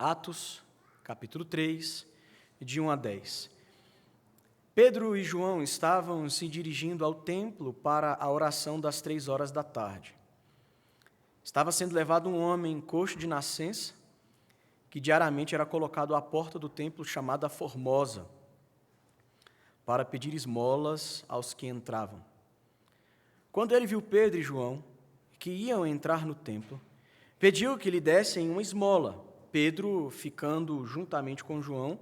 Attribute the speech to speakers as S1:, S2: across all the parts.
S1: Atos, capítulo 3, de 1 a 10. Pedro e João estavam se dirigindo ao templo para a oração das 3 horas da tarde. Estava sendo levado um homem coxo de nascença, que diariamente era colocado à porta do templo chamada Formosa, para pedir esmolas aos que entravam. Quando ele viu Pedro e João, que iam entrar no templo, pediu que lhe dessem uma esmola. Pedro, fitando juntamente com João,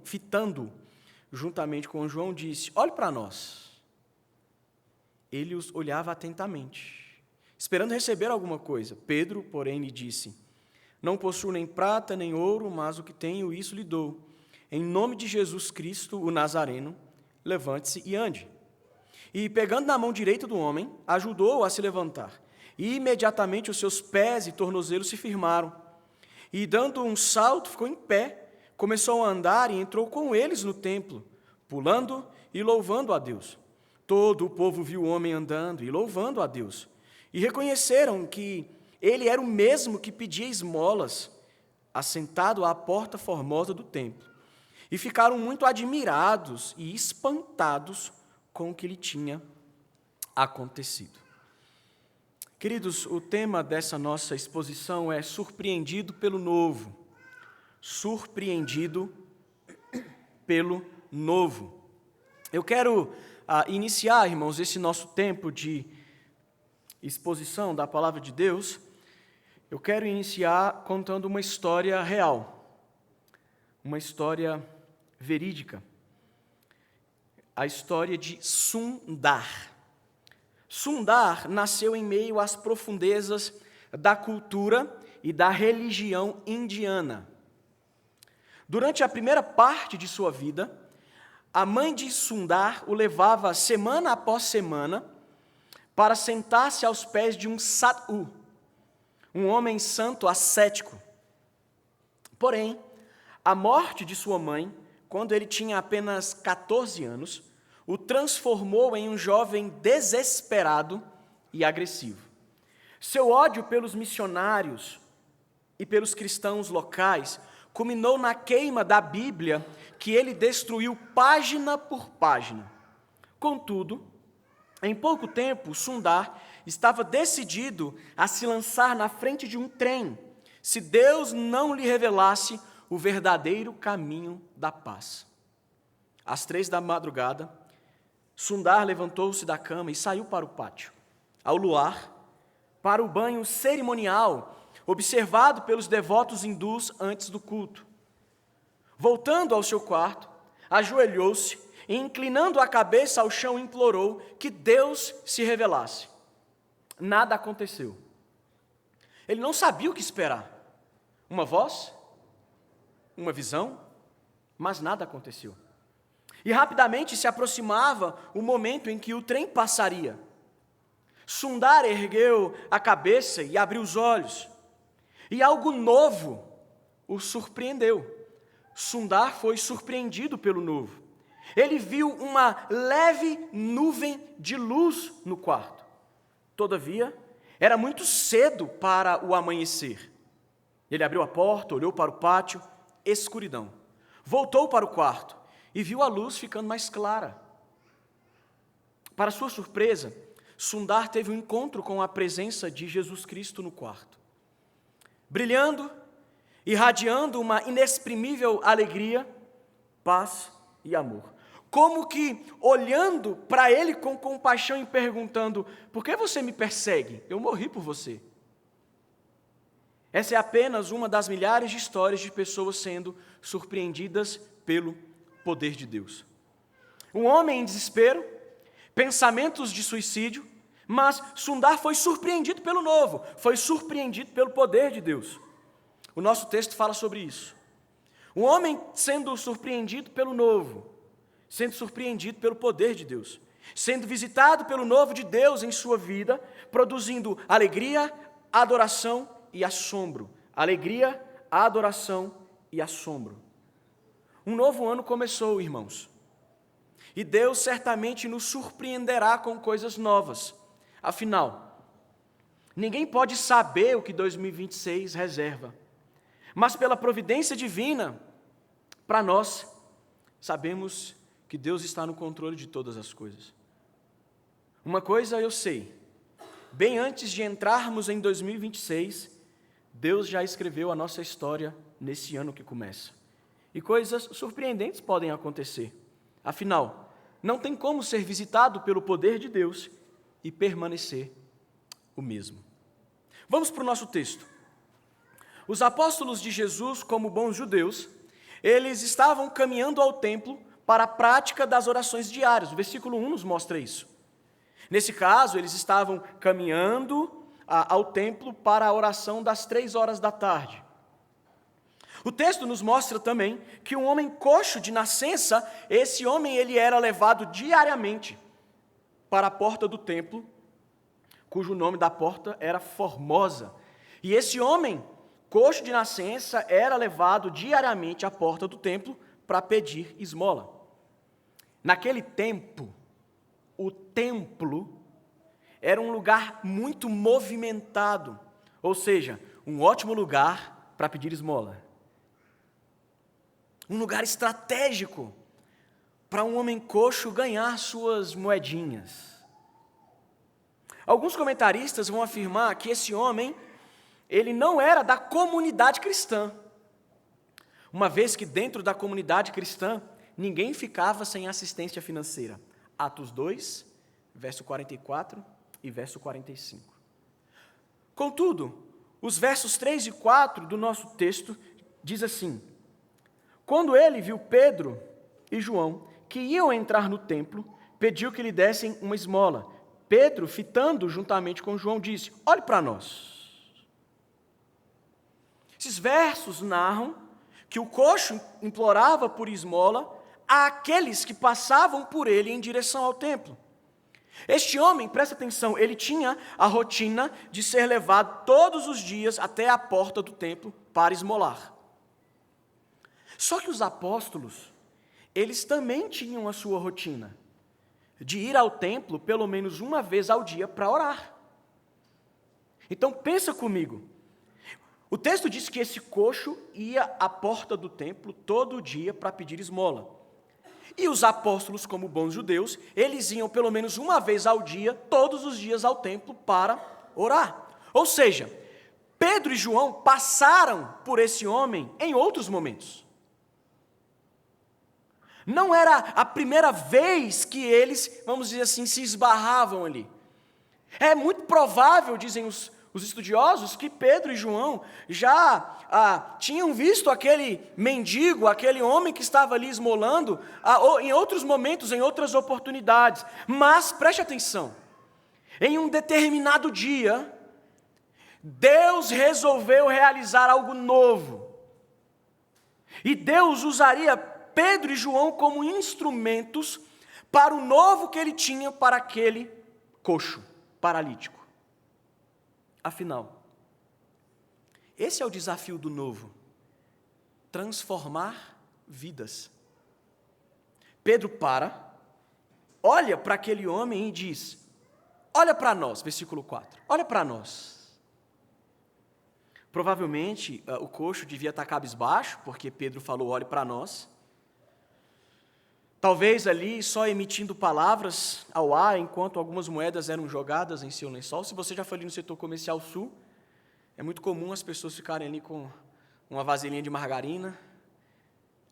S1: disse: "Olhe para nós." Ele os olhava atentamente, esperando receber alguma coisa. Pedro, porém, lhe disse: "Não possuo nem prata nem ouro, mas o que tenho, isso lhe dou. Em nome de Jesus Cristo, o Nazareno, levante-se e ande." E, pegando na mão direita do homem, ajudou-o a se levantar. E imediatamente os seus pés e tornozelos se firmaram. E, dando um salto, ficou em pé, começou a andar e entrou com eles no templo, pulando e louvando a Deus. Todo o povo viu o homem andando e louvando a Deus, e reconheceram que ele era o mesmo que pedia esmolas, assentado à porta formosa do templo, e ficaram muito admirados e espantados com o que lhe tinha acontecido. Queridos, o tema dessa nossa exposição é surpreendido pelo novo. Surpreendido pelo novo. Eu quero iniciar, irmãos, esse nosso tempo de exposição da palavra de Deus. Eu quero iniciar contando uma história real, uma história verídica. A história de Sundar. Sundar nasceu em meio às profundezas da cultura e da religião indiana. Durante a primeira parte de sua vida, a mãe de Sundar o levava semana após semana para sentar-se aos pés de um sadhu, um homem santo ascético. Porém, a morte de sua mãe, quando ele tinha apenas 14 anos, o transformou em um jovem desesperado e agressivo. Seu ódio pelos missionários e pelos cristãos locais culminou na queima da Bíblia, que ele destruiu página por página. Contudo, em pouco tempo, Sundar estava decidido a se lançar na frente de um trem, se Deus não lhe revelasse o verdadeiro caminho da paz. Às 3 da madrugada, Sundar levantou-se da cama e saiu para o pátio, ao luar, para o banho cerimonial, observado pelos devotos hindus antes do culto. Voltando ao seu quarto, ajoelhou-se e, inclinando a cabeça ao chão, implorou que Deus se revelasse. Nada aconteceu. Ele não sabia o que esperar. Uma voz? Uma visão? Mas nada aconteceu. E rapidamente se aproximava o momento em que o trem passaria. Sundar ergueu a cabeça e abriu os olhos. E algo novo o surpreendeu. Sundar foi surpreendido pelo novo. Ele viu uma leve nuvem de luz no quarto. Todavia, era muito cedo para o amanhecer. Ele abriu a porta, olhou para o pátio, escuridão. Voltou para o quarto e viu a luz ficando mais clara. Para sua surpresa, Sundar teve um encontro com a presença de Jesus Cristo no quarto. Brilhando, irradiando uma inexprimível alegria, paz e amor. Como que olhando para ele com compaixão e perguntando: "Por que você me persegue? Eu morri por você." Essa é apenas uma das milhares de histórias de pessoas sendo surpreendidas pelo poder de Deus. Um homem em desespero, pensamentos de suicídio, mas Sundar foi surpreendido pelo novo, foi surpreendido pelo poder de Deus. O nosso texto fala sobre isso. Um homem sendo surpreendido pelo novo, sendo surpreendido pelo poder de Deus, sendo visitado pelo novo de Deus em sua vida, produzindo alegria, adoração e assombro. Alegria, adoração e assombro. Um novo ano começou, irmãos. E Deus certamente nos surpreenderá com coisas novas. Afinal, ninguém pode saber o que 2026 reserva. Mas pela providência divina, para nós, sabemos que Deus está no controle de todas as coisas. Uma coisa eu sei, bem antes de entrarmos em 2026, Deus já escreveu a nossa história nesse ano que começa. E coisas surpreendentes podem acontecer. Afinal, não tem como ser visitado pelo poder de Deus e permanecer o mesmo. Vamos para o nosso texto. Os apóstolos de Jesus, como bons judeus, eles estavam caminhando ao templo para a prática das orações diárias. O versículo 1 nos mostra isso. Nesse caso, eles estavam caminhando ao templo para a oração das 3 horas da tarde. O texto nos mostra também que um homem coxo de nascença, esse homem ele era levado diariamente para a porta do templo, cujo nome da porta era Formosa. E esse homem, coxo de nascença, era levado diariamente à porta do templo para pedir esmola. Naquele tempo, o templo era um lugar muito movimentado, ou seja, um ótimo lugar para pedir esmola. Um lugar estratégico para um homem coxo ganhar suas moedinhas. Alguns comentaristas vão afirmar que esse homem, ele não era da comunidade cristã, uma vez que dentro da comunidade cristã, ninguém ficava sem assistência financeira. Atos 2, verso 44 e verso 45. Contudo, os versos 3 e 4 do nosso texto diz assim: quando ele viu Pedro e João, que iam entrar no templo, pediu que lhe dessem uma esmola. Pedro, fitando juntamente com João, disse: olhe para nós. Esses versos narram que o coxo implorava por esmola àqueles que passavam por ele em direção ao templo. Este homem, presta atenção, ele tinha a rotina de ser levado todos os dias até a porta do templo para esmolar. Só que os apóstolos, eles também tinham a sua rotina de ir ao templo pelo menos uma vez ao dia para orar. Então pensa comigo, o texto diz que esse coxo ia à porta do templo todo dia para pedir esmola. E os apóstolos, como bons judeus, eles iam pelo menos uma vez ao dia, todos os dias ao templo para orar. Ou seja, Pedro e João passaram por esse homem em outros momentos. Não era a primeira vez que eles, vamos dizer assim, se esbarravam ali. É muito provável, dizem os estudiosos, que Pedro e João já tinham visto aquele mendigo, aquele homem que estava ali esmolando, em outros momentos, em outras oportunidades. Mas, preste atenção, em um determinado dia, Deus resolveu realizar algo novo. E Deus usaria Pedro e João como instrumentos para o novo que ele tinha para aquele coxo, paralítico. Afinal, esse é o desafio do novo: transformar vidas. Pedro olha para aquele homem e diz: olha para nós, versículo 4, olha para nós. Provavelmente o coxo devia estar cabisbaixo, porque Pedro falou: olhe para nós. Talvez ali só emitindo palavras ao ar, enquanto algumas moedas eram jogadas em seu lençol. Se você já foi ali no setor comercial sul, é muito comum as pessoas ficarem ali com uma vasilhinha de margarina.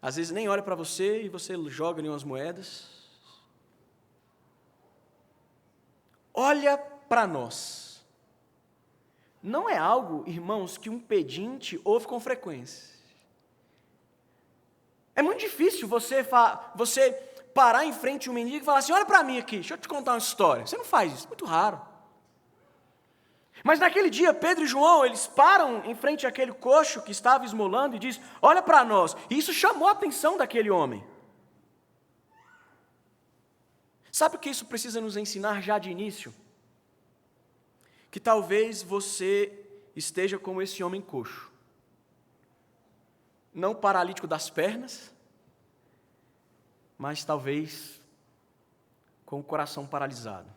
S1: Às vezes nem olha para você e você joga ali umas moedas. Olha para nós. Não é algo, irmãos, que um pedinte ouve com frequência. É muito difícil você parar em frente a um mendigo e falar assim: olha para mim aqui, deixa eu te contar uma história. Você não faz isso, é muito raro. Mas naquele dia, Pedro e João, eles param em frente àquele coxo que estava esmolando e diz: olha para nós. E isso chamou a atenção daquele homem. Sabe o que isso precisa nos ensinar já de início? Que talvez você esteja como esse homem coxo. Não paralítico das pernas, mas talvez com o coração paralisado.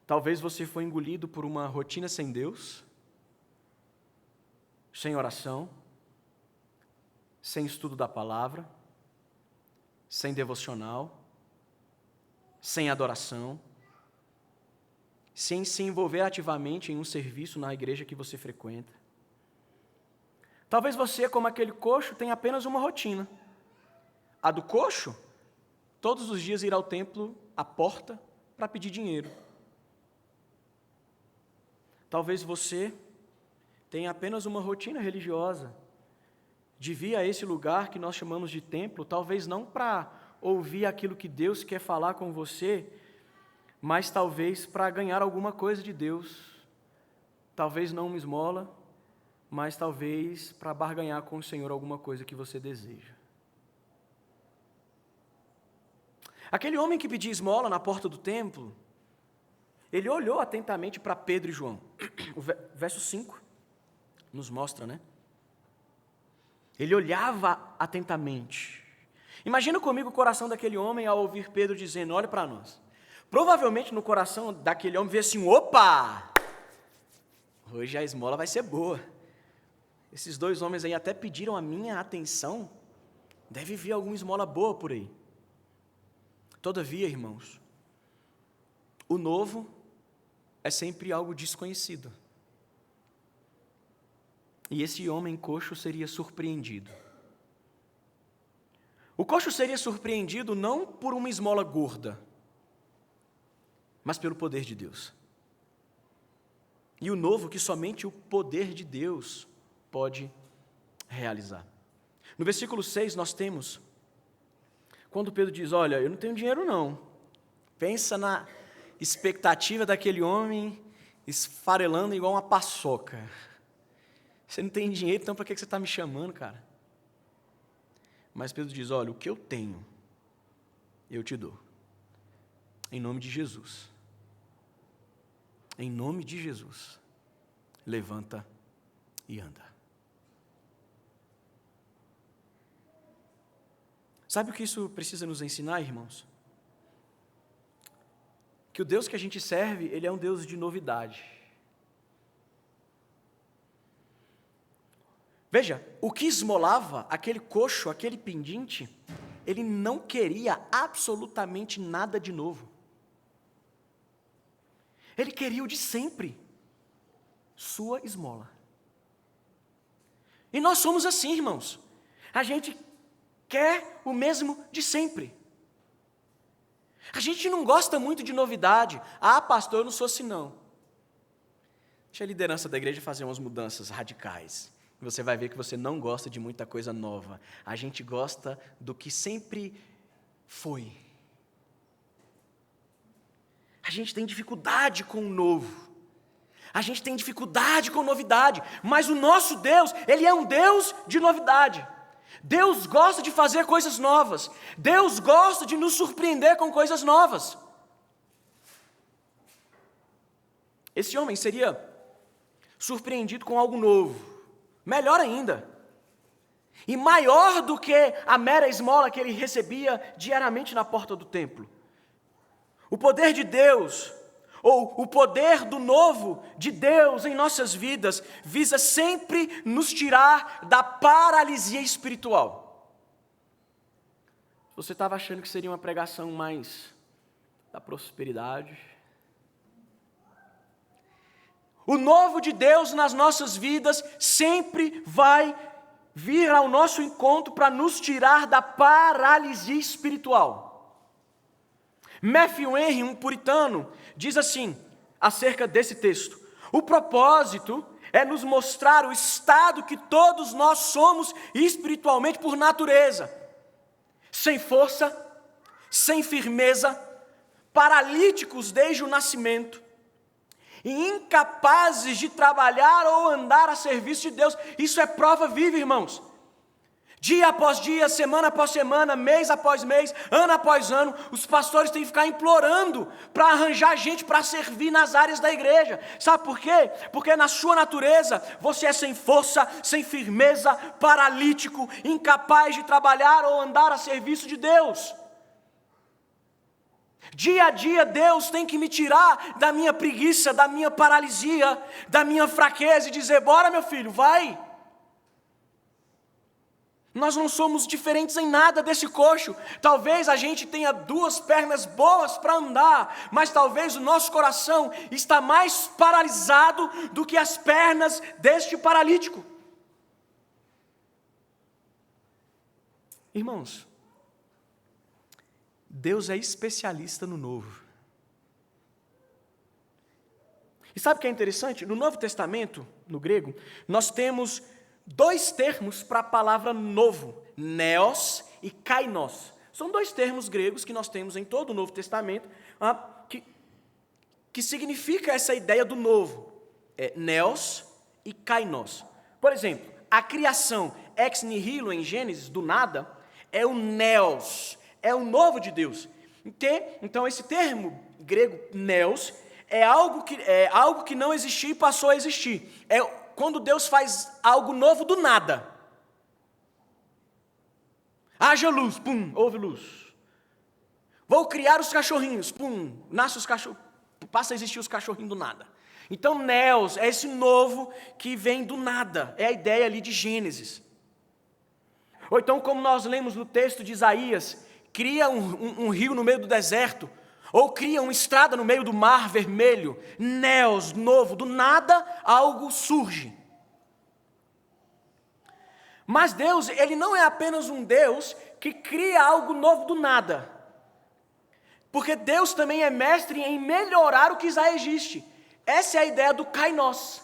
S1: Talvez você foi engolido por uma rotina sem Deus, sem oração, sem estudo da palavra, sem devocional, sem adoração, sem se envolver ativamente em um serviço na igreja que você frequenta. Talvez você, como aquele coxo, tenha apenas uma rotina. A do coxo, todos os dias ir ao templo, à porta, para pedir dinheiro. Talvez você tenha apenas uma rotina religiosa, de vir a esse lugar que nós chamamos de templo, talvez não para ouvir aquilo que Deus quer falar com você, mas talvez para ganhar alguma coisa de Deus. Talvez não uma esmola, mas talvez para barganhar com o Senhor alguma coisa que você deseja. Aquele homem que pedia esmola na porta do templo, ele olhou atentamente para Pedro e João. O verso 5 nos mostra, né? Ele olhava atentamente. Imagina comigo o coração daquele homem ao ouvir Pedro dizendo, olhe para nós. Provavelmente no coração daquele homem veio assim, opa! Hoje a esmola vai ser boa. Esses dois homens aí até pediram a minha atenção. Deve vir alguma esmola boa por aí. Todavia, irmãos, o novo é sempre algo desconhecido. E esse homem coxo seria surpreendido. O coxo seria surpreendido não por uma esmola gorda, mas pelo poder de Deus. E o novo que somente o poder de Deus pode realizar. No versículo 6 nós temos, quando Pedro diz, olha, eu não tenho dinheiro não. Pensa na expectativa daquele homem esfarelando igual uma paçoca. Você não tem dinheiro, então para que você está me chamando, cara? Mas Pedro diz, olha, o que eu tenho, eu te dou. Em nome de Jesus. Em nome de Jesus. Levanta e anda. Sabe o que isso precisa nos ensinar, irmãos? Que o Deus que a gente serve, Ele é um Deus de novidade. Veja, o que esmolava, aquele coxo, aquele pendente, ele não queria absolutamente nada de novo. Ele queria o de sempre, sua esmola. E nós somos assim, irmãos. A gente quer o mesmo de sempre. A gente não gosta muito de novidade. Ah, pastor, eu não sou assim não. Deixa a liderança da igreja fazer umas mudanças radicais. Você vai ver que você não gosta de muita coisa nova. A gente gosta do que sempre foi. A gente tem dificuldade com o novo. A gente tem dificuldade com novidade. Mas o nosso Deus, Ele é um Deus de novidade. Deus gosta de fazer coisas novas. Deus gosta de nos surpreender com coisas novas. Esse homem seria surpreendido com algo novo. Melhor ainda, e maior do que a mera esmola que ele recebia diariamente na porta do templo. O poder de Deus, ou o poder do novo de Deus em nossas vidas, visa sempre nos tirar da paralisia espiritual. Você estava achando que seria uma pregação mais da prosperidade? O novo de Deus nas nossas vidas sempre vai vir ao nosso encontro para nos tirar da paralisia espiritual. Matthew Henry, um puritano, diz assim, acerca desse texto, o propósito é nos mostrar o estado que todos nós somos espiritualmente por natureza, sem força, sem firmeza, paralíticos desde o nascimento, e incapazes de trabalhar ou andar a serviço de Deus. Isso é prova viva, irmãos. Dia após dia, semana após semana, mês após mês, ano após ano, os pastores têm que ficar implorando para arranjar gente para servir nas áreas da igreja. Sabe por quê? Porque na sua natureza, você é sem força, sem firmeza, paralítico, incapaz de trabalhar ou andar a serviço de Deus. Dia a dia Deus tem que me tirar da minha preguiça, da minha paralisia, da minha fraqueza e dizer, bora meu filho, vai, Nós não somos diferentes em nada desse coxo. Talvez a gente tenha 2 pernas boas para andar, mas talvez o nosso coração está mais paralisado do que as pernas deste paralítico. Irmãos, Deus é especialista no novo. E sabe o que é interessante? No Novo Testamento, no grego, nós temos 2 termos para a palavra novo, neos e kainos. São 2 termos gregos que nós temos em todo o Novo Testamento, que significa essa ideia do novo, neos e kainos. Por exemplo, a criação ex nihilo em Gênesis, do nada, é o neos, é o novo de Deus. Então esse termo grego, neos, é algo que não existia e passou a existir. É quando Deus faz algo novo do nada. Haja luz, pum, houve luz. Vou criar os cachorrinhos, pum, nasce os cachorros, passa a existir os cachorrinhos do nada. Então, neos é esse novo que vem do nada, é a ideia ali de Gênesis. Ou então, como nós lemos no texto de Isaías, cria um rio no meio do deserto, ou cria uma estrada no meio do mar vermelho, neos, novo, do nada algo surge. Mas Deus, Ele não é apenas um Deus que cria algo novo do nada. Porque Deus também é mestre em melhorar o que já existe. Essa é a ideia do kainos,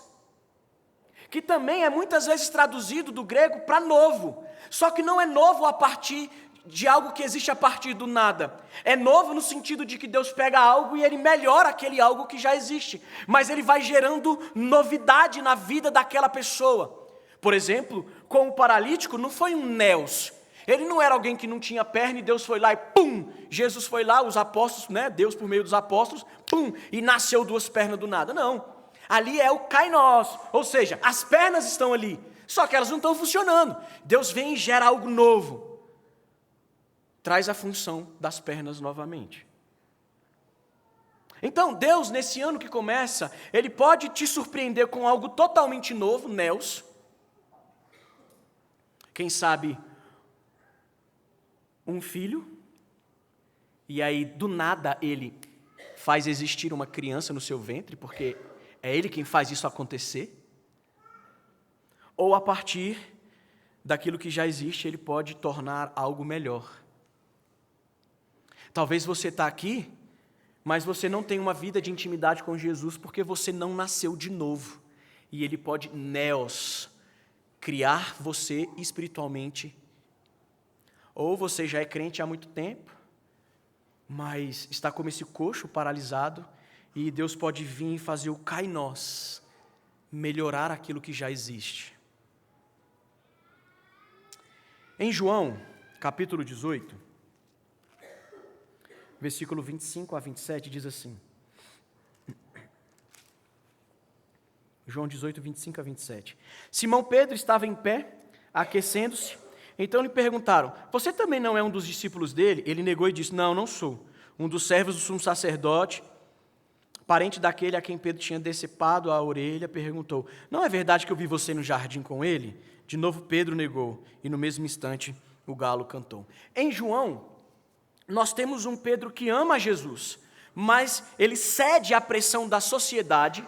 S1: que também é muitas vezes traduzido do grego para novo. Só que não é novo a partir de algo que existe a partir do nada. É novo no sentido de que Deus pega algo e Ele melhora aquele algo que já existe. Mas Ele vai gerando novidade na vida daquela pessoa. Por exemplo, com o paralítico não foi um neos. Ele não era alguém que não tinha perna e Deus foi lá e pum! Jesus foi lá, os apóstolos, Deus por meio dos apóstolos, pum! E nasceu 2 pernas do nada. Não. Ali é o kainos, ou seja, as pernas estão ali, só que elas não estão funcionando. Deus vem e gera algo novo. Traz a função das pernas novamente. Então, Deus, nesse ano que começa, Ele pode te surpreender com algo totalmente novo, neos. Quem sabe, um filho, e aí do nada Ele faz existir uma criança no seu ventre, porque é Ele quem faz isso acontecer. Ou a partir daquilo que já existe, Ele pode tornar algo melhor. Talvez você está aqui, mas você não tem uma vida de intimidade com Jesus porque você não nasceu de novo. E Ele pode, neos, criar você espiritualmente. Ou você já é crente há muito tempo, mas está como esse coxo paralisado, e Deus pode vir e fazer o kainos, melhorar aquilo que já existe. Em João, capítulo 18, versículo 25 a 27, diz assim. João 18, 25 a 27. Simão Pedro estava em pé, aquecendo-se. Então lhe perguntaram, você também não é um dos discípulos dele? Ele negou e disse, não sou. Um dos servos do sumo sacerdote, parente daquele a quem Pedro tinha decepado a orelha, perguntou, não é verdade que eu vi você no jardim com ele? De novo Pedro negou, e no mesmo instante o galo cantou. Em João, nós temos um Pedro que ama Jesus, mas ele cede à pressão da sociedade,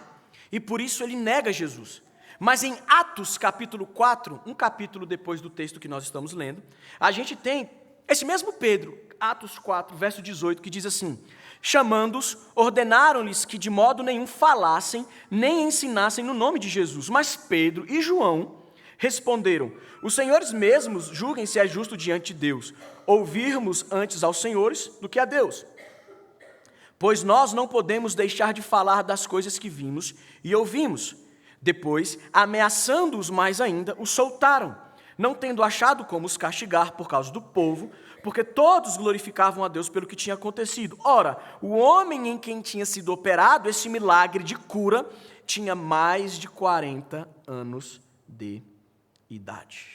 S1: e por isso ele nega Jesus. Mas em Atos capítulo 4, um capítulo depois do texto que nós estamos lendo, a gente tem esse mesmo Pedro, Atos 4, verso 18, que diz assim, chamando-os, ordenaram-lhes que de modo nenhum falassem, nem ensinassem no nome de Jesus. Mas Pedro e João responderam, os senhores mesmos julguem se é justo diante de Deus, ouvirmos antes aos senhores do que a Deus. Pois nós não podemos deixar de falar das coisas que vimos e ouvimos. Depois, ameaçando-os mais ainda, os soltaram, não tendo achado como os castigar por causa do povo, porque todos glorificavam a Deus pelo que tinha acontecido. Ora, o homem em quem tinha sido operado esse milagre de cura tinha mais de 40 anos de idade.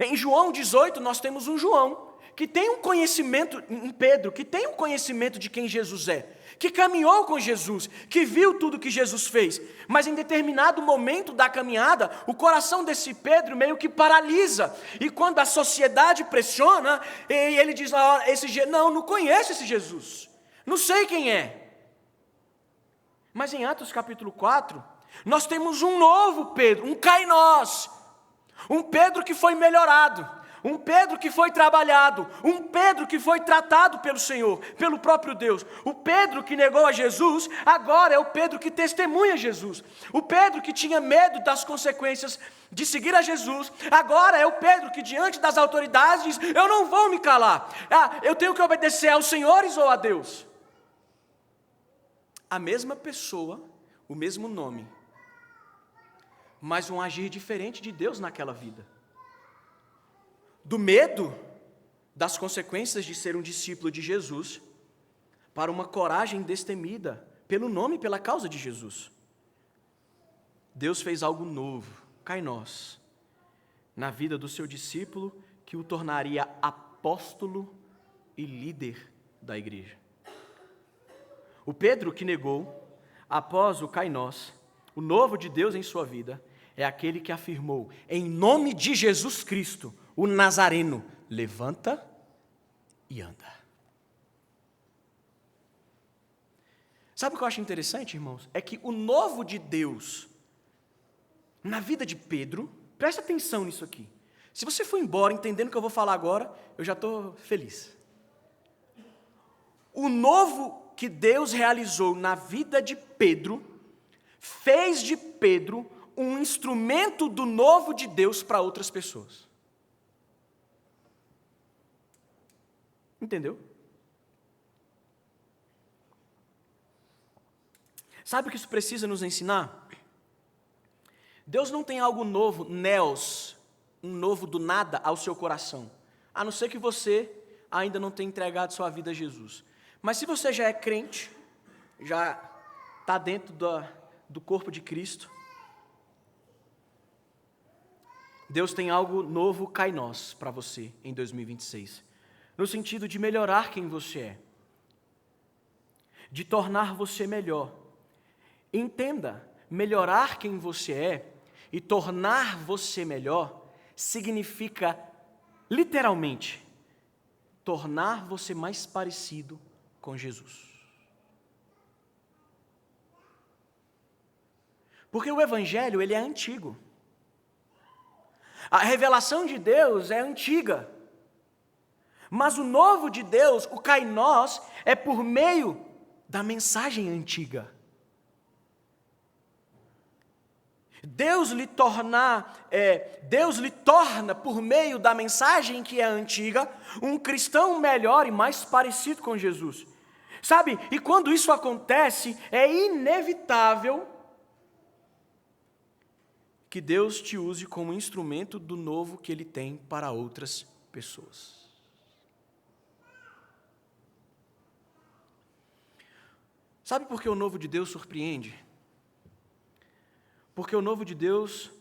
S1: Em João 18, nós temos um João que tem um conhecimento, em Pedro, que tem um conhecimento de quem Jesus é, que caminhou com Jesus, que viu tudo que Jesus fez. Mas em determinado momento da caminhada, o coração desse Pedro meio que paralisa. E quando a sociedade pressiona, ele diz, não conheço esse Jesus, não sei quem é. Mas em Atos capítulo 4, nós temos um novo Pedro, um kainós, um Pedro que foi melhorado, um Pedro que foi trabalhado, um Pedro que foi tratado pelo Senhor, pelo próprio Deus. O Pedro que negou a Jesus, agora é o Pedro que testemunha Jesus. O Pedro que tinha medo das consequências de seguir a Jesus, agora é o Pedro que diante das autoridades diz, eu não vou me calar, eu tenho que obedecer aos senhores ou a Deus. A mesma pessoa, o mesmo nome, mas um agir diferente de Deus naquela vida. Do medo das consequências de ser um discípulo de Jesus, para uma coragem destemida pelo nome e pela causa de Jesus. Deus fez algo novo, kainós, na vida do seu discípulo, que o tornaria apóstolo e líder da igreja. O Pedro que negou, após o kainós, o novo de Deus em sua vida, é aquele que afirmou, em nome de Jesus Cristo, o Nazareno, levanta e anda. Sabe o que eu acho interessante, irmãos? É que o novo de Deus, na vida de Pedro, presta atenção nisso aqui. Se você for embora entendendo o que eu vou falar agora, eu já estou feliz. O novo que Deus realizou na vida de Pedro, fez de Pedro um instrumento do novo de Deus para outras pessoas. Entendeu? Sabe o que isso precisa nos ensinar? Deus não tem algo novo, neos, um novo do nada ao seu coração, a não ser que você ainda não tenha entregado sua vida a Jesus. Mas se você já é crente, já está dentro do corpo de Cristo, Deus tem algo novo, kainós, para você em 2026. No sentido de melhorar quem você é, de tornar você melhor. Entenda, melhorar quem você é e tornar você melhor significa, literalmente, tornar você mais parecido com Jesus. Porque o Evangelho, ele é antigo. A revelação de Deus é antiga. Mas o novo de Deus, o kainós, é por meio da mensagem antiga. Deus lhe torna, por meio da mensagem que é antiga, um cristão melhor e mais parecido com Jesus. Sabe, e quando isso acontece, é inevitável que Deus te use como instrumento do novo que Ele tem para outras pessoas. Sabe por que o novo de Deus surpreende? Porque o novo de Deus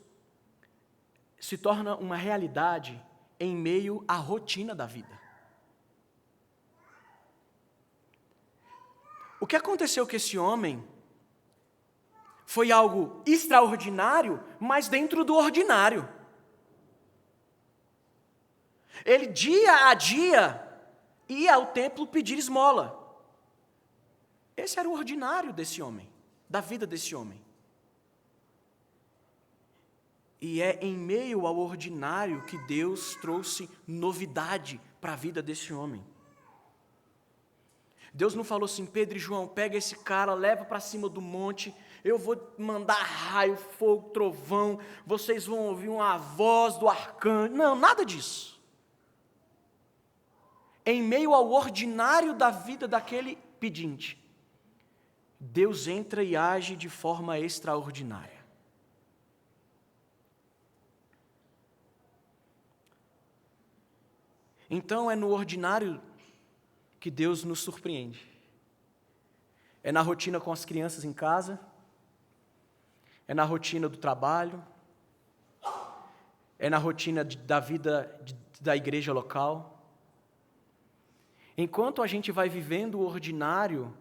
S1: se torna uma realidade em meio à rotina da vida. O que aconteceu com esse homem foi algo extraordinário, mas dentro do ordinário. Ele, dia a dia, ia ao templo pedir esmola. Esse era o ordinário desse homem, da vida desse homem. E é em meio ao ordinário que Deus trouxe novidade para a vida desse homem. Deus não falou assim, Pedro e João, pega esse cara, leva para cima do monte, eu vou mandar raio, fogo, trovão, vocês vão ouvir uma voz do arcanjo. Não, nada disso. Em meio ao ordinário da vida daquele pedinte, Deus entra e age de forma extraordinária. Então é no ordinário que Deus nos surpreende. É na rotina com as crianças em casa, é na rotina do trabalho, é na rotina da vida da igreja local. Enquanto a gente vai vivendo o ordinário,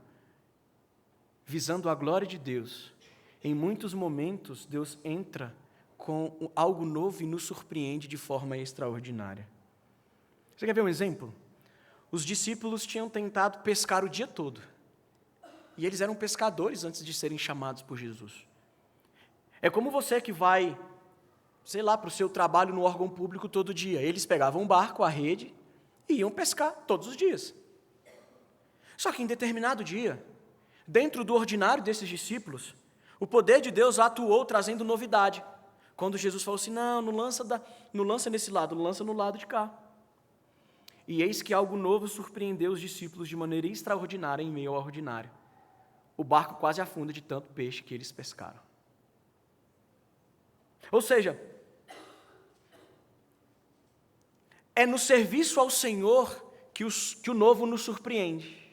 S1: visando a glória de Deus, em muitos momentos Deus entra com algo novo e nos surpreende de forma extraordinária. Você quer ver um exemplo? Os discípulos tinham tentado pescar o dia todo. E eles eram pescadores antes de serem chamados por Jesus. É como você que vai, sei lá, para o seu trabalho no órgão público todo dia. Eles pegavam um barco, a rede, e iam pescar todos os dias. Só que em determinado dia, dentro do ordinário desses discípulos, o poder de Deus atuou trazendo novidade. Quando Jesus falou assim, não lança nesse lado, lança no lado de cá. E eis que algo novo surpreendeu os discípulos de maneira extraordinária em meio ao ordinário. O barco quase afunda de tanto peixe que eles pescaram. Ou seja, é no serviço ao Senhor que o novo nos surpreende.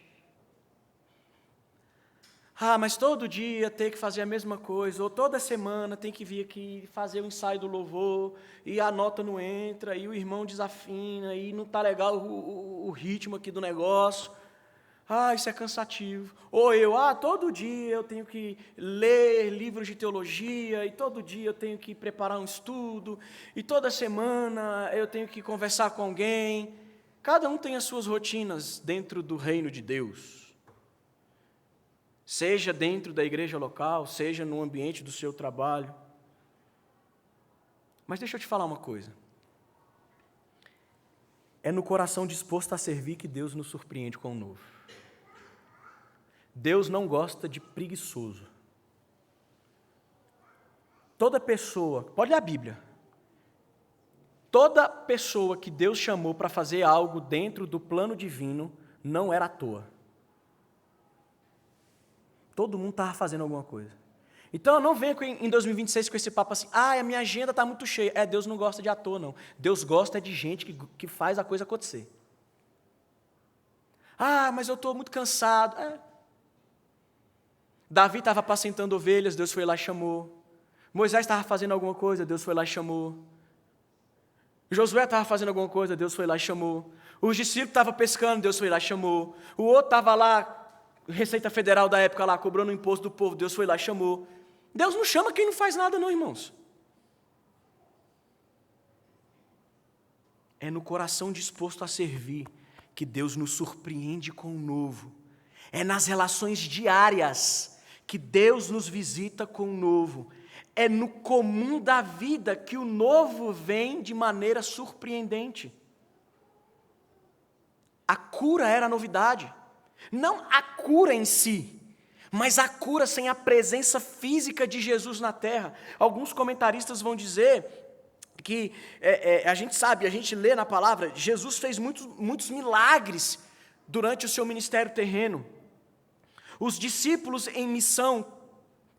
S1: Mas todo dia ter que fazer a mesma coisa, ou toda semana tem que vir aqui fazer o ensaio do louvor, e a nota não entra, e o irmão desafina, e não está legal o ritmo aqui do negócio. Isso é cansativo. Ou todo dia eu tenho que ler livros de teologia, e todo dia eu tenho que preparar um estudo, e toda semana eu tenho que conversar com alguém. Cada um tem as suas rotinas dentro do reino de Deus. Seja dentro da igreja local, seja no ambiente do seu trabalho. Mas deixa eu te falar uma coisa. É no coração disposto a servir que Deus nos surpreende com o novo. Deus não gosta de preguiçoso. Toda pessoa, pode ler a Bíblia, toda pessoa que Deus chamou para fazer algo dentro do plano divino não era à toa. Todo mundo estava fazendo alguma coisa. Então, eu não venho em 2026 com esse papo assim, a minha agenda está muito cheia. Deus não gosta de à toa, não. Deus gosta de gente que faz a coisa acontecer. Mas eu estou muito cansado. Davi estava apacentando ovelhas, Deus foi lá e chamou. Moisés estava fazendo alguma coisa, Deus foi lá e chamou. Josué estava fazendo alguma coisa, Deus foi lá e chamou. Os discípulos estavam pescando, Deus foi lá e chamou. O outro estava lá, Receita Federal da época lá, cobrando o imposto do povo, Deus foi lá e chamou. Deus não chama quem não faz nada não, irmãos. É no coração disposto a servir que Deus nos surpreende com o novo. É nas relações diárias que Deus nos visita com o novo. É no comum da vida que o novo vem de maneira surpreendente. A cura era a novidade. Não a cura em si, mas a cura sem a presença física de Jesus na terra. Alguns comentaristas vão dizer que, a gente lê na palavra, Jesus fez muitos milagres durante o seu ministério terreno. Os discípulos em missão,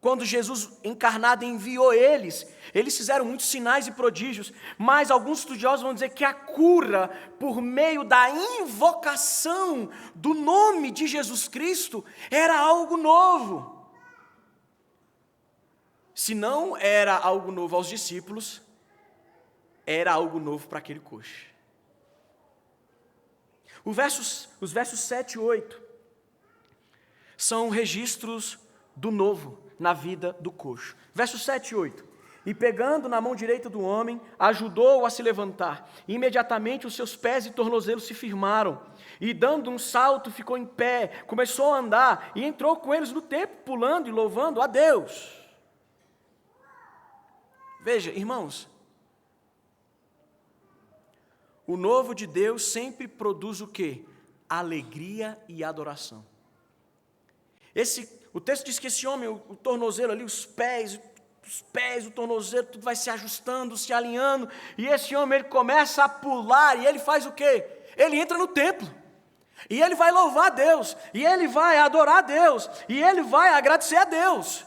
S1: quando Jesus encarnado enviou eles fizeram muitos sinais e prodígios, mas alguns estudiosos vão dizer que a cura, por meio da invocação do nome de Jesus Cristo, era algo novo. Se não era algo novo aos discípulos, era algo novo para aquele coxo. Os versos 7 e 8 são registros do novo na vida do coxo. Versos 7 e 8. E pegando na mão direita do homem, ajudou-o a se levantar. E imediatamente os seus pés e tornozelos se firmaram. E dando um salto, ficou em pé, começou a andar e entrou com eles no templo, pulando e louvando a Deus. Veja, irmãos, o novo de Deus sempre produz o quê? Alegria e adoração. O texto diz que esse homem, o tornozelo ali, os pés, o tornozelo, tudo vai se ajustando, se alinhando, e esse homem ele começa a pular, e ele faz o quê? Ele entra no templo, e ele vai louvar a Deus, e ele vai adorar a Deus, e ele vai agradecer a Deus.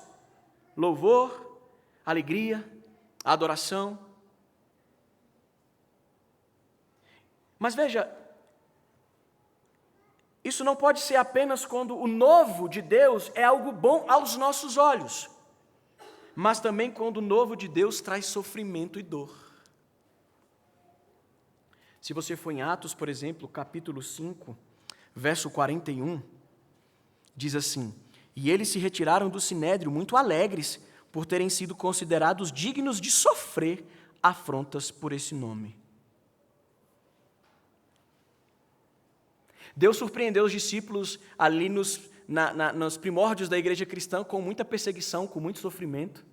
S1: Louvor, alegria, adoração. Mas veja, isso não pode ser apenas quando o novo de Deus é algo bom aos nossos olhos, mas também quando o novo de Deus traz sofrimento e dor. Se você for em Atos, por exemplo, capítulo 5, verso 41, diz assim: E eles se retiraram do sinédrio muito alegres por terem sido considerados dignos de sofrer afrontas por esse nome. Deus surpreendeu os discípulos ali nos primórdios da igreja cristã com muita perseguição, com muito sofrimento.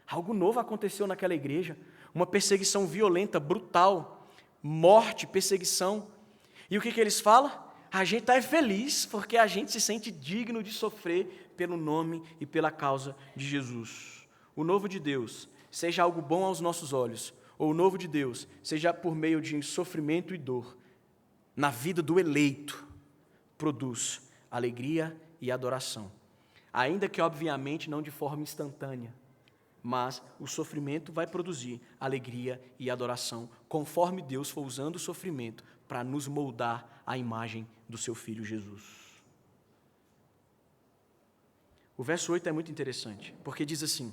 S1: Algo novo aconteceu naquela igreja, uma perseguição violenta, brutal, morte, perseguição. E o que eles falam? A gente está feliz porque a gente se sente digno de sofrer pelo nome e pela causa de Jesus. O novo de Deus, seja algo bom aos nossos olhos, ou o novo de Deus, seja por meio de sofrimento e dor, na vida do eleito, produz alegria e adoração. Ainda que, obviamente, não de forma instantânea, mas o sofrimento vai produzir alegria e adoração, conforme Deus for usando o sofrimento para nos moldar à imagem do seu Filho Jesus. O verso 8 é muito interessante, porque diz assim: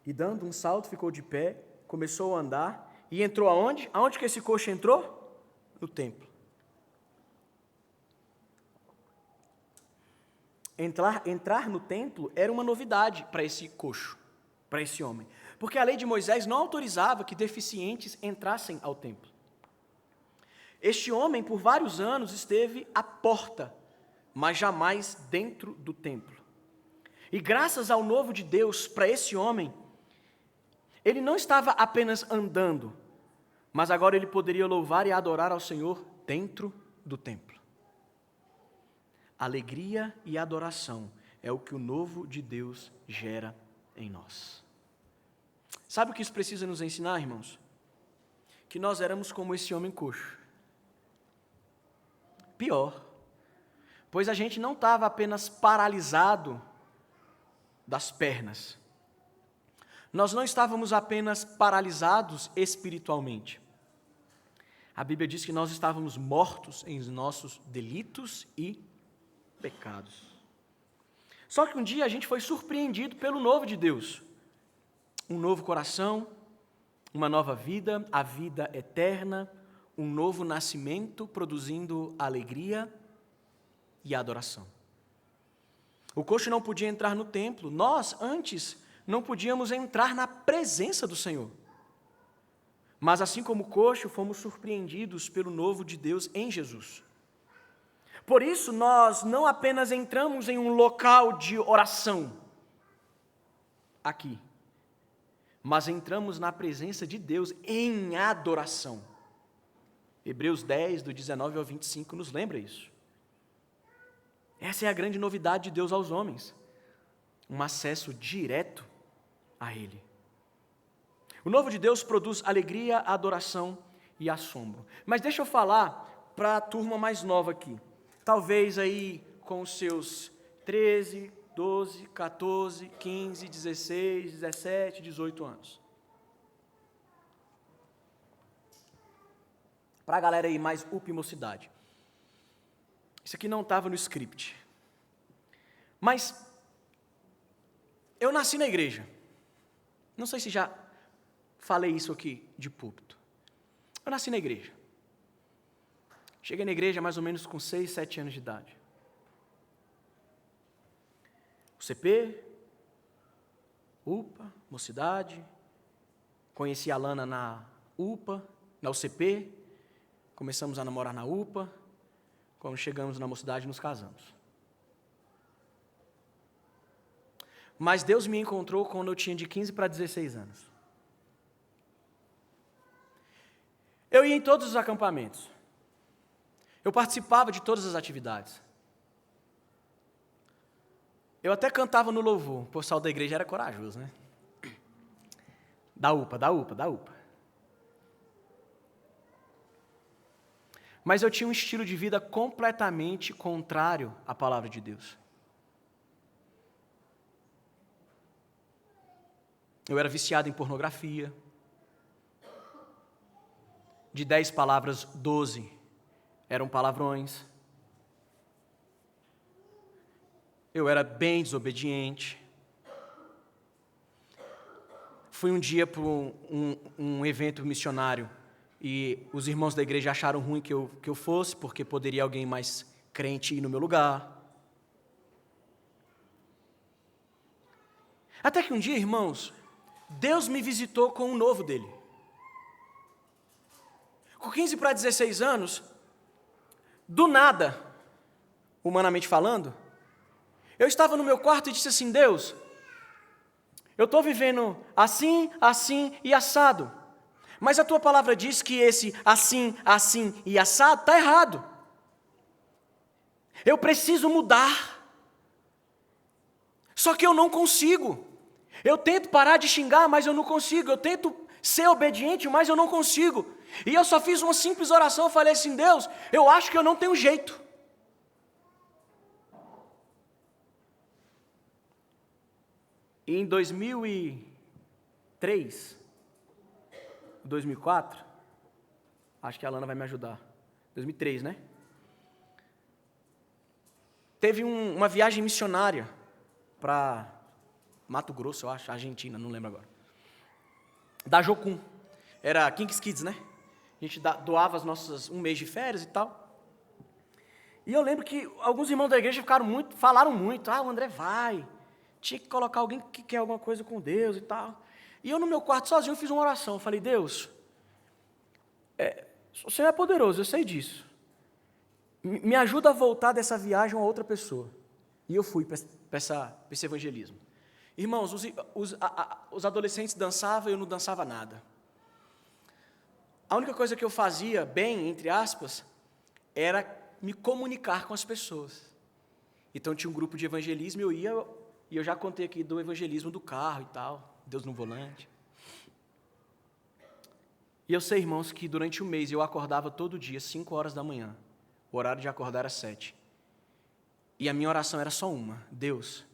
S1: e dando um salto, ficou de pé, começou a andar, e entrou aonde? Aonde que esse coxo entrou? No templo. Entrar no templo era uma novidade para esse coxo, para esse homem, porque a lei de Moisés não autorizava que deficientes entrassem ao templo. Este homem, por vários anos, esteve à porta, mas jamais dentro do templo. E graças ao novo de Deus para esse homem, ele não estava apenas andando, mas agora ele poderia louvar e adorar ao Senhor dentro do templo. Alegria e adoração é o que o novo de Deus gera em nós. Sabe o que isso precisa nos ensinar, irmãos? Que nós éramos como esse homem coxo. Pior, pois a gente não estava apenas paralisado das pernas. Nós não estávamos apenas paralisados espiritualmente. A Bíblia diz que nós estávamos mortos em nossos delitos e pecados. Só que um dia a gente foi surpreendido pelo novo de Deus. Um novo coração, uma nova vida, a vida eterna, um novo nascimento produzindo alegria e adoração. O coxo não podia entrar no templo. Nós, antes, não podíamos entrar na presença do Senhor. Mas assim como o coxo, fomos surpreendidos pelo novo de Deus em Jesus. Por isso, nós não apenas entramos em um local de oração, aqui, mas entramos na presença de Deus em adoração. Hebreus 10, do 19 ao 25, nos lembra isso. Essa é a grande novidade de Deus aos homens, um acesso direto a Ele. O novo de Deus produz alegria, adoração e assombro. Mas deixa eu falar para a turma mais nova aqui. Talvez aí com os seus 13, 12, 14, 15, 16, 17, 18 anos. Para a galera aí mais up mocidade. Isso aqui não estava no script. Mas eu nasci na igreja. Não sei se já falei isso aqui de púlpito. Eu nasci na igreja. Cheguei na igreja mais ou menos com 6, 7 anos de idade. O CP, UPA, mocidade. Conheci a Lana na UPA, na UCP. Começamos a namorar na UPA. Quando chegamos na mocidade, nos casamos. Mas Deus me encontrou quando eu tinha de 15 para 16 anos. Eu ia em todos os acampamentos. Eu participava de todas as atividades. Eu até cantava no louvor. O pessoal da igreja era corajoso, né? Da UPA. Mas eu tinha um estilo de vida completamente contrário à palavra de Deus. Eu era viciado em pornografia. De 10 palavras, 12 eram palavrões. Eu era bem desobediente. Fui um dia para um evento missionário e os irmãos da igreja acharam ruim que eu fosse, porque poderia alguém mais crente ir no meu lugar. Até que um dia, irmãos, Deus me visitou com um novo dele. Com 15 para 16 anos, do nada, humanamente falando, eu estava no meu quarto e disse assim: Deus, eu estou vivendo assim, assim e assado. Mas a tua palavra diz que esse assim, assim e assado está errado. Eu preciso mudar. Só que eu não consigo. Eu tento parar de xingar, mas eu não consigo. Eu tento ser obediente, mas eu não consigo. E eu só fiz uma simples oração. Eu falei assim: Deus, eu acho que eu não tenho jeito. E em 2003, 2004, acho que a Alana vai me ajudar. 2003, né? Teve uma viagem missionária para Mato Grosso, eu acho, Argentina, não lembro agora. Da Jocum. Era Kings Kids, né? A gente doava as nossas um mês de férias e tal. E eu lembro que alguns irmãos da igreja falaram muito. O André vai. Tinha que colocar alguém que quer alguma coisa com Deus e tal. E eu no meu quarto sozinho fiz uma oração. Eu falei: Deus, o Senhor é poderoso, eu sei disso. Me ajuda a voltar dessa viagem a outra pessoa. E eu fui para esse evangelismo. Irmãos, os adolescentes dançavam e eu não dançava nada. A única coisa que eu fazia bem, entre aspas, era me comunicar com as pessoas. Então tinha um grupo de evangelismo, eu ia, e eu já contei aqui do evangelismo do carro e tal, Deus no volante. E eu sei, irmãos, que durante um mês eu acordava todo dia, 5 horas da manhã. O horário de acordar era 7. E a minha oração era só uma: Deus,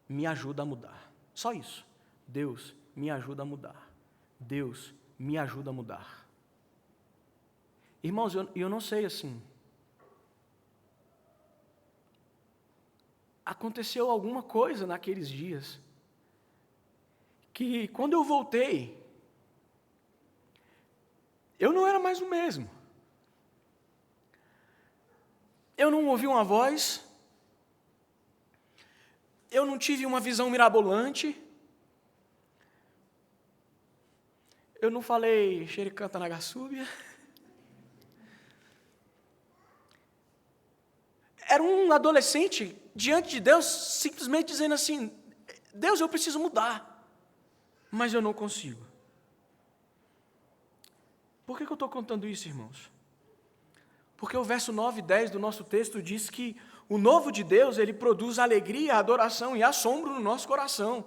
S1: me ajuda a mudar. Só isso. Deus, me ajuda a mudar. Deus, me ajuda a mudar. Irmãos, eu não sei assim. Aconteceu alguma coisa naqueles dias que, quando eu voltei, eu não era mais o mesmo. Eu não ouvi uma voz, eu não tive uma visão mirabolante, eu não falei xericanta na gaçúbia. Era um adolescente diante de Deus, simplesmente dizendo assim: Deus, eu preciso mudar, mas eu não consigo. Por que eu estou contando isso, irmãos? Porque o verso 9 e 10 do nosso texto diz que o novo de Deus, ele produz alegria, adoração e assombro no nosso coração.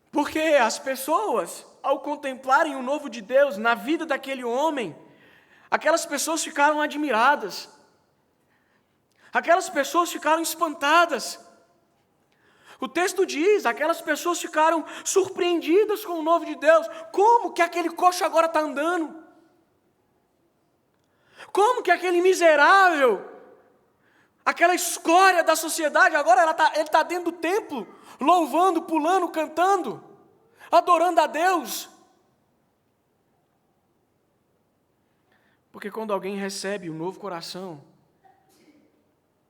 S1: Porque as pessoas, ao contemplarem o novo de Deus na vida daquele homem, aquelas pessoas ficaram admiradas. Aquelas pessoas ficaram espantadas. O texto diz, aquelas pessoas ficaram surpreendidas com o novo de Deus. Como que aquele coxo agora está andando? Como que aquele miserável, aquela escória da sociedade, agora ele está dentro do templo, louvando, pulando, cantando, adorando a Deus? Porque quando alguém recebe um novo coração,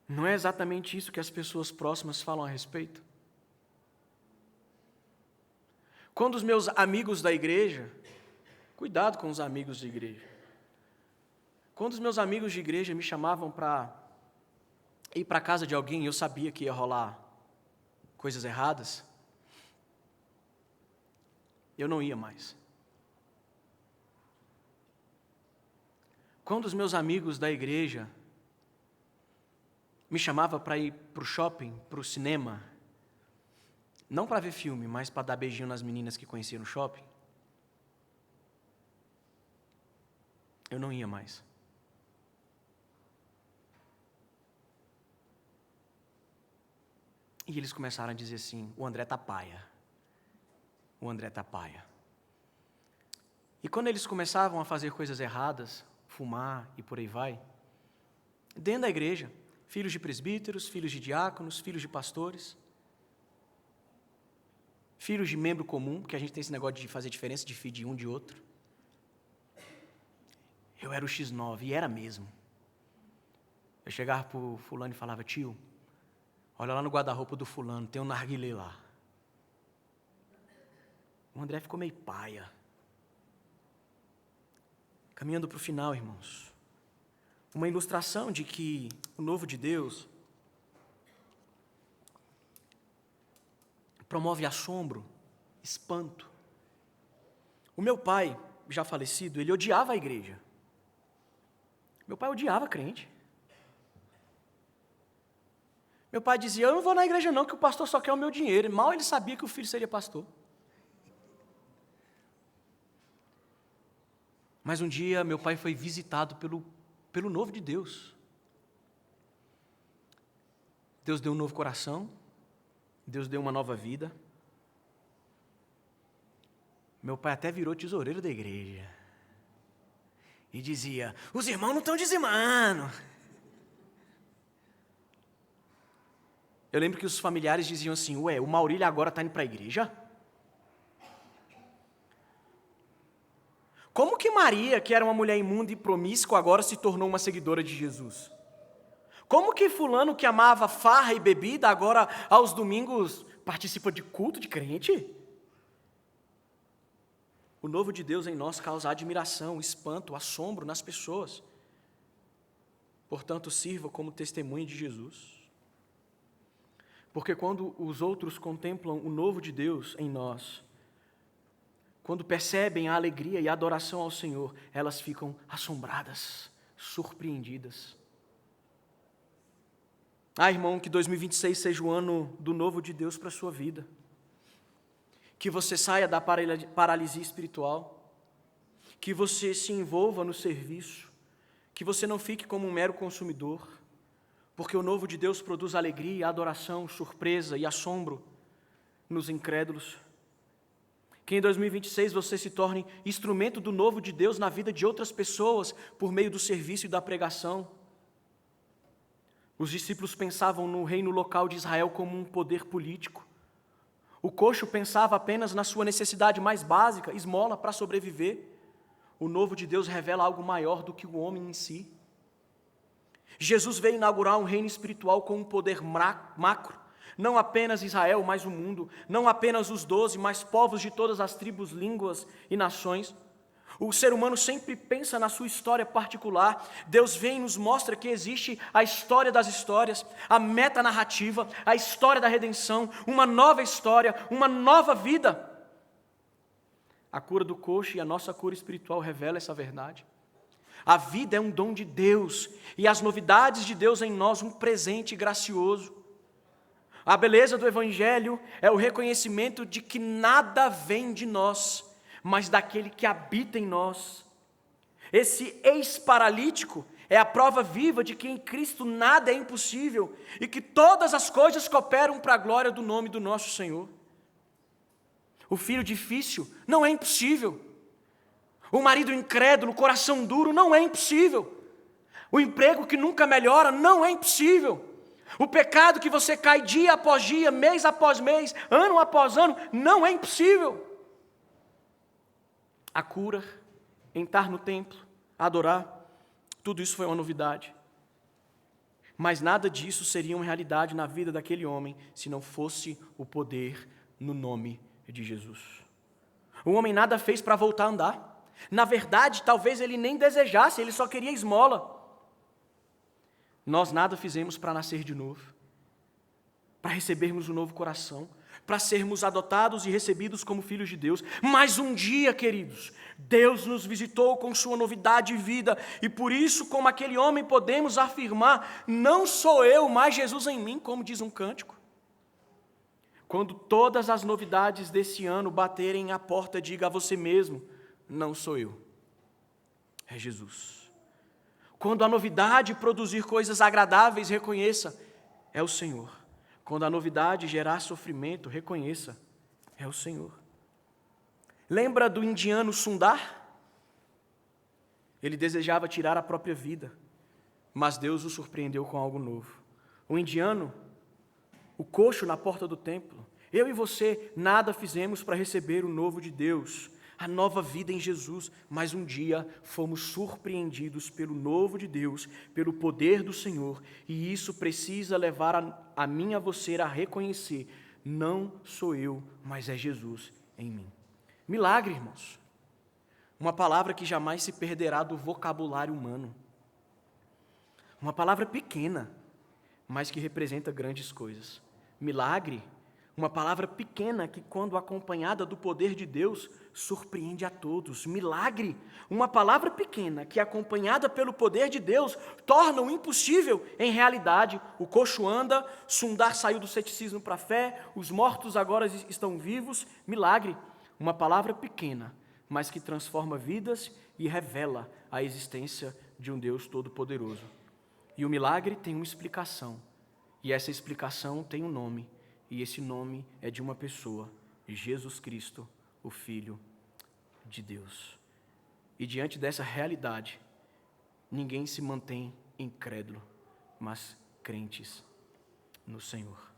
S1: não é exatamente isso que as pessoas próximas falam a respeito? Quando os meus amigos da igreja, cuidado com os amigos de igreja, quando os meus amigos de igreja me chamavam para ir para a casa de alguém e eu sabia que ia rolar coisas erradas, eu não ia mais. Quando os meus amigos da igreja me chamavam para ir para o shopping, para o cinema, não para ver filme, mas para dar beijinho nas meninas que conhecia no shopping, eu não ia mais. E eles começaram a dizer assim: o André tá paia. O André tá paia. E quando eles começavam a fazer coisas erradas, fumar e por aí vai, dentro da igreja, filhos de presbíteros, filhos de diáconos, filhos de pastores, filhos de membro comum, porque a gente tem esse negócio de fazer diferença de filho de um de outro. Eu era o X9, e era mesmo. Eu chegava para o fulano e falava: tio, Olha lá no guarda-roupa do fulano, tem um narguilé lá. O André ficou meio paia. Caminhando para o final, irmãos. Uma ilustração de que o novo de Deus promove assombro, espanto. O meu pai, já falecido, ele odiava a igreja. Meu pai odiava crente. Meu pai dizia, eu não vou na igreja não, que o pastor só quer o meu dinheiro. Mal ele sabia que o filho seria pastor. Mas um dia meu pai foi visitado pelo novo de Deus. Deus deu um novo coração, Deus deu uma nova vida. Meu pai até virou tesoureiro da igreja. E dizia, os irmãos não estão dizimando. Eu lembro que os familiares diziam assim, ué, o Maurílio agora está indo para a igreja? Como que Maria, que era uma mulher imunda e promíscua, agora se tornou uma seguidora de Jesus? Como que fulano, que amava farra e bebida, agora aos domingos participa de culto de crente? O novo de Deus em nós causa admiração, espanto, assombro nas pessoas. Portanto, sirva como testemunha de Jesus. Porque quando os outros contemplam o novo de Deus em nós, quando percebem a alegria e a adoração ao Senhor, elas ficam assombradas, surpreendidas. Irmão, que 2026 seja o ano do novo de Deus para a sua vida. Que você saia da paralisia espiritual, que você se envolva no serviço, que você não fique como um mero consumidor, porque o novo de Deus produz alegria, adoração, surpresa e assombro nos incrédulos. Que em 2026 você se torne instrumento do novo de Deus na vida de outras pessoas por meio do serviço e da pregação. Os discípulos pensavam no reino local de Israel como um poder político. O coxo pensava apenas na sua necessidade mais básica, esmola para sobreviver. O novo de Deus revela algo maior do que o homem em si. Jesus veio inaugurar um reino espiritual com um poder macro, não apenas Israel, mas o mundo, não apenas os 12, mas povos de todas as tribos, línguas e nações. O ser humano sempre pensa na sua história particular. Deus vem e nos mostra que existe a história das histórias, a metanarrativa, a história da redenção, uma nova história, uma nova vida. A cura do coxo e a nossa cura espiritual revela essa verdade. A vida é um dom de Deus e as novidades de Deus em nós um presente gracioso. A beleza do Evangelho é o reconhecimento de que nada vem de nós, mas daquele que habita em nós. Esse ex-paralítico é a prova viva de que em Cristo nada é impossível e que todas as coisas cooperam para a glória do nome do nosso Senhor. O filho difícil não é impossível. O marido incrédulo, coração duro, não é impossível. O emprego que nunca melhora não é impossível. O pecado que você cai dia após dia, mês após mês, ano após ano, não é impossível. A cura, entrar no templo, adorar, tudo isso foi uma novidade. Mas nada disso seria uma realidade na vida daquele homem se não fosse o poder no nome de Jesus. O homem nada fez para voltar a andar. Na verdade, talvez ele nem desejasse, ele só queria esmola. Nós nada fizemos para nascer de novo, para recebermos um novo coração, para sermos adotados e recebidos como filhos de Deus. Mas um dia, queridos, Deus nos visitou com sua novidade de vida, e por isso, como aquele homem, podemos afirmar, não sou eu, mas Jesus em mim, como diz um cântico. Quando todas as novidades desse ano baterem à porta, diga a você mesmo, não sou eu, é Jesus. Quando a novidade produzir coisas agradáveis, reconheça, é o Senhor. Quando a novidade gerar sofrimento, reconheça, é o Senhor. Lembra do indiano Sundar? Ele desejava tirar a própria vida, mas Deus o surpreendeu com algo novo. O indiano, o coxo na porta do templo, eu e você nada fizemos para receber o novo de Deus. a nova vida em Jesus, mas um dia fomos surpreendidos pelo novo de Deus, pelo poder do Senhor, e isso precisa levar a mim e a você a reconhecer: não sou eu, mas é Jesus em mim. Milagre, irmãos. Uma palavra que jamais se perderá do vocabulário humano. Uma palavra pequena, mas que representa grandes coisas. Milagre, uma palavra pequena que, quando acompanhada do poder de Deus, surpreende a todos. Milagre, uma palavra pequena que, acompanhada pelo poder de Deus, torna o impossível em realidade. O coxo anda, Sundar saiu do ceticismo para a fé, os mortos agora estão vivos. Milagre, uma palavra pequena, mas que transforma vidas e revela a existência de um Deus todo-poderoso. E o milagre tem uma explicação, e essa explicação tem um nome, e esse nome é de uma pessoa: Jesus Cristo, o Filho de Deus. E diante dessa realidade, ninguém se mantém incrédulo, mas crentes no Senhor.